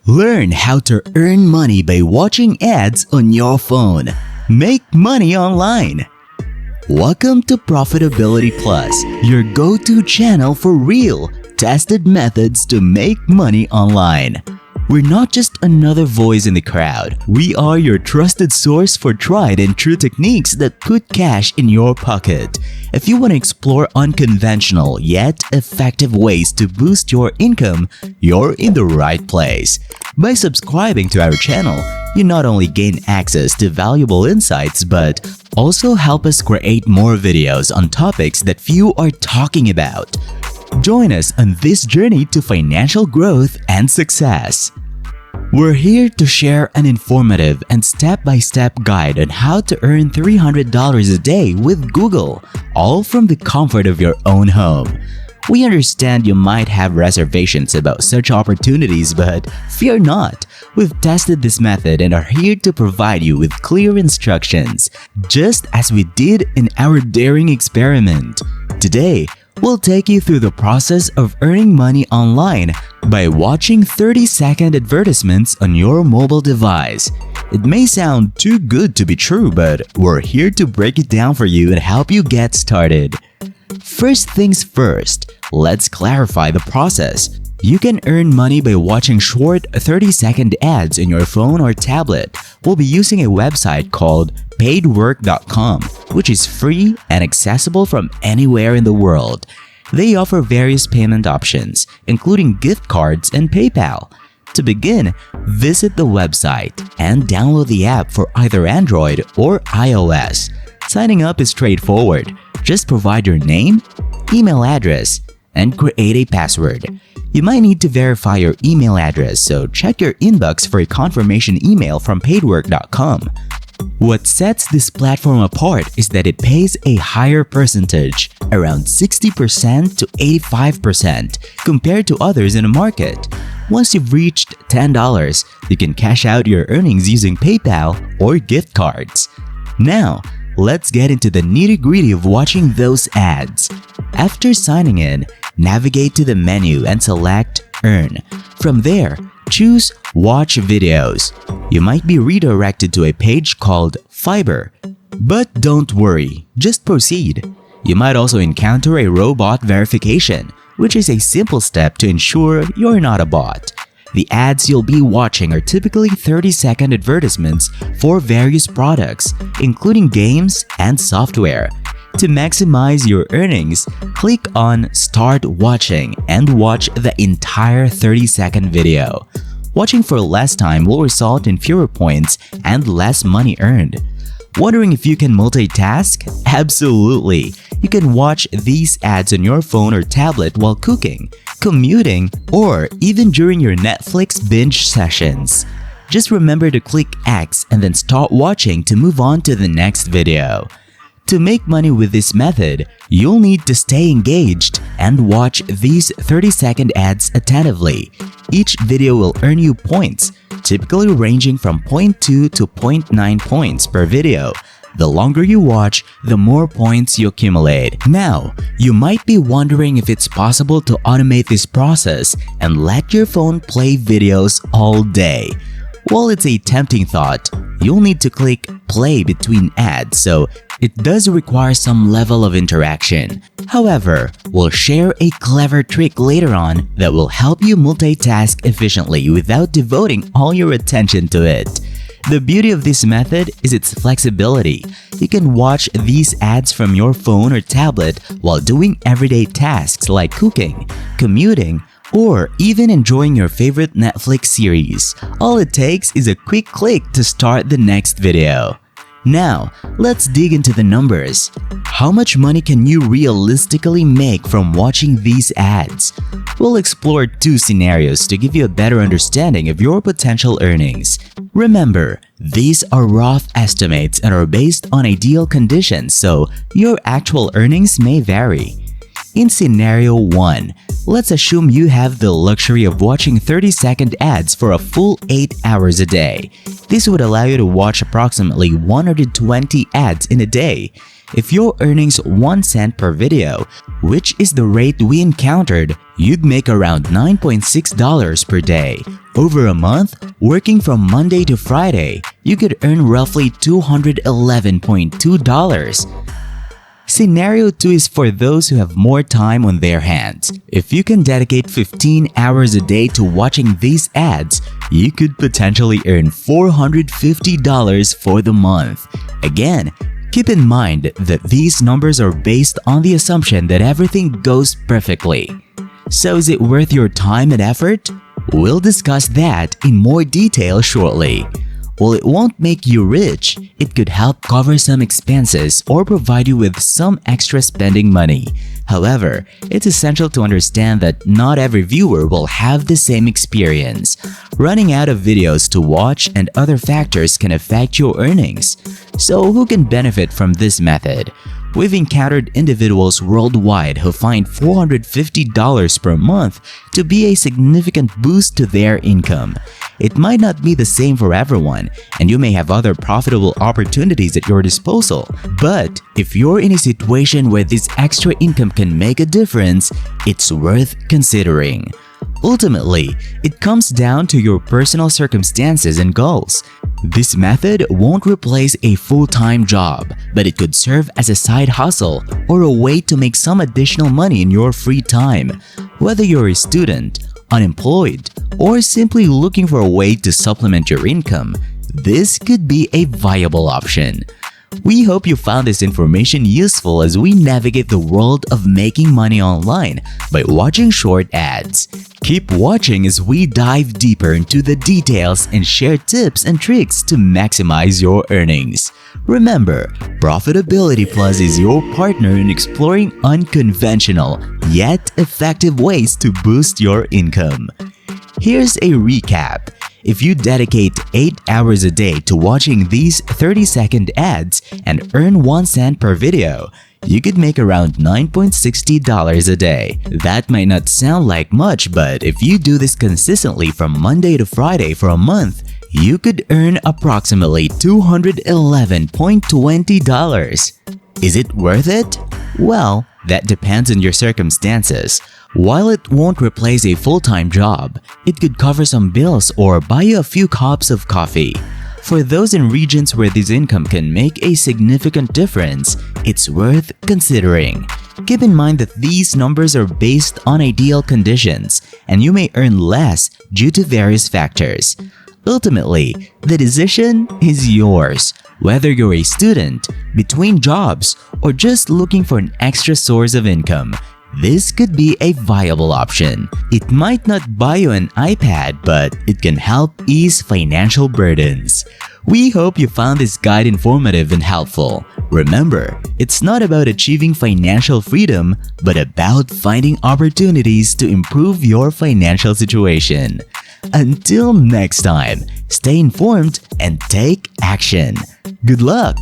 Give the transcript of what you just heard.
Learn how to earn money by watching ads on your phone. Make money online. Welcome to Profitability Plus, your go-to channel for real, tested methods to make money online. We're not just another voice in the crowd. We are your trusted source for tried and true techniques that put cash in your pocket. If you want to explore unconventional yet effective ways to boost your income, you're in the right place. By subscribing to our channel, you not only gain access to valuable insights but also help us create more videos on topics that few are talking about. Join us on this journey to financial growth and success. We're here to share an informative and step-by-step guide on how to earn $300 a day with Google, all from the comfort of your own home. We understand you might have reservations about such opportunities, but fear not. We've tested this method and are here to provide you with clear instructions, just as we did in our daring experiment. Today, we'll take you through the process of earning money online by watching 30-second advertisements on your mobile device. It may sound too good to be true, but we're here to break it down for you and help you get started. First things first, let's clarify the process. You can earn money by watching short 30-second ads on your phone or tablet. We'll be using a website called paidwork.com, which is free and accessible from anywhere in the world. They offer various payment options, including gift cards and PayPal. To begin, visit the website and download the app for either Android or iOS. Signing up is straightforward. Just provide your name, email address, and create a password. You might need to verify your email address, so check your inbox for a confirmation email from paidwork.com. What sets this platform apart is that it pays a higher percentage, around 60% to 85%, compared to others in the market. Once you've reached $10, you can cash out your earnings using PayPal or gift cards. Now, let's get into the nitty-gritty of watching those ads. After signing in, navigate to the menu and select Earn. From there, choose Watch Videos. You might be redirected to a page called Fiverr. But don't worry, just proceed. You might also encounter a robot verification, which is a simple step to ensure you're not a bot. The ads you'll be watching are typically 30-second advertisements for various products, including games and software. To maximize your earnings, click on Start Watching and watch the entire 30-second video. Watching for less time will result in fewer points and less money earned. Wondering if you can multitask? Absolutely! You can watch these ads on your phone or tablet while cooking, commuting, or even during your Netflix binge sessions. Just remember to click X and then start watching to move on to the next video. To make money with this method, you'll need to stay engaged and watch these 30-second ads attentively. Each video will earn you points, typically ranging from 0.2 to 0.9 points per video. The longer you watch, the more points you accumulate. Now, you might be wondering if it's possible to automate this process and let your phone play videos all day. While it's a tempting thought, you'll need to click play between ads, so it does require some level of interaction. However, we'll share a clever trick later on that will help you multitask efficiently without devoting all your attention to it. The beauty of this method is its flexibility. You can watch these ads from your phone or tablet while doing everyday tasks like cooking, commuting, or even enjoying your favorite Netflix series. All it takes is a quick click to start the next video. Now, let's dig into the numbers. How much money can you realistically make from watching these ads? We'll explore two scenarios to give you a better understanding of your potential earnings. Remember, these are rough estimates and are based on ideal conditions, so your actual earnings may vary. In scenario 1, let's assume you have the luxury of watching 30-second ads for a full 8 hours a day. This would allow you to watch approximately 120 ads in a day. If your earnings 1 cent per video, which is the rate we encountered, you'd make around $9.6 per day, Over a month, working from Monday to Friday, you could earn roughly $211.2. Scenario 2 is for those who have more time on their hands. If you can dedicate 15 hours a day to watching these ads, you could potentially earn $450 for the month. Again, keep in mind that these numbers are based on the assumption that everything goes perfectly. So is it worth your time and effort? We'll discuss that in more detail shortly. While it won't make you rich, it could help cover some expenses or provide you with some extra spending money. However, it's essential to understand that not every viewer will have the same experience. Running out of videos to watch and other factors can affect your earnings. So who can benefit from this method? We've encountered individuals worldwide who find $450 per month to be a significant boost to their income. It might not be the same for everyone, and you may have other profitable opportunities at your disposal. But if you're in a situation where this extra income can make a difference, it's worth considering. Ultimately, it comes down to your personal circumstances and goals. This method won't replace a full-time job, but it could serve as a side hustle or a way to make some additional money in your free time. Whether you're a student, unemployed, or simply looking for a way to supplement your income, this could be a viable option. We hope you found this information useful as we navigate the world of making money online by watching short ads. Keep watching as we dive deeper into the details and share tips and tricks to maximize your earnings. Remember, Profitability Plus is your partner in exploring unconventional yet effective ways to boost your income. Here's a recap. If you dedicate 8 hours a day to watching these 30-second ads and earn 1 cent per video, you could make around $9.60 a day. That might not sound like much, but if you do this consistently from Monday to Friday for a month, you could earn approximately $211.20. Is it worth it? Well, that depends on your circumstances. While it won't replace a full-time job, it could cover some bills or buy you a few cups of coffee. For those in regions where this income can make a significant difference, it's worth considering. Keep in mind that these numbers are based on ideal conditions, and you may earn less due to various factors. Ultimately, the decision is yours. Whether you're a student, between jobs, or just looking for an extra source of income, this could be a viable option. It might not buy you an iPad, but it can help ease financial burdens. We hope you found this guide informative and helpful. Remember, it's not about achieving financial freedom, but about finding opportunities to improve your financial situation. Until next time, stay informed and take action. Good luck!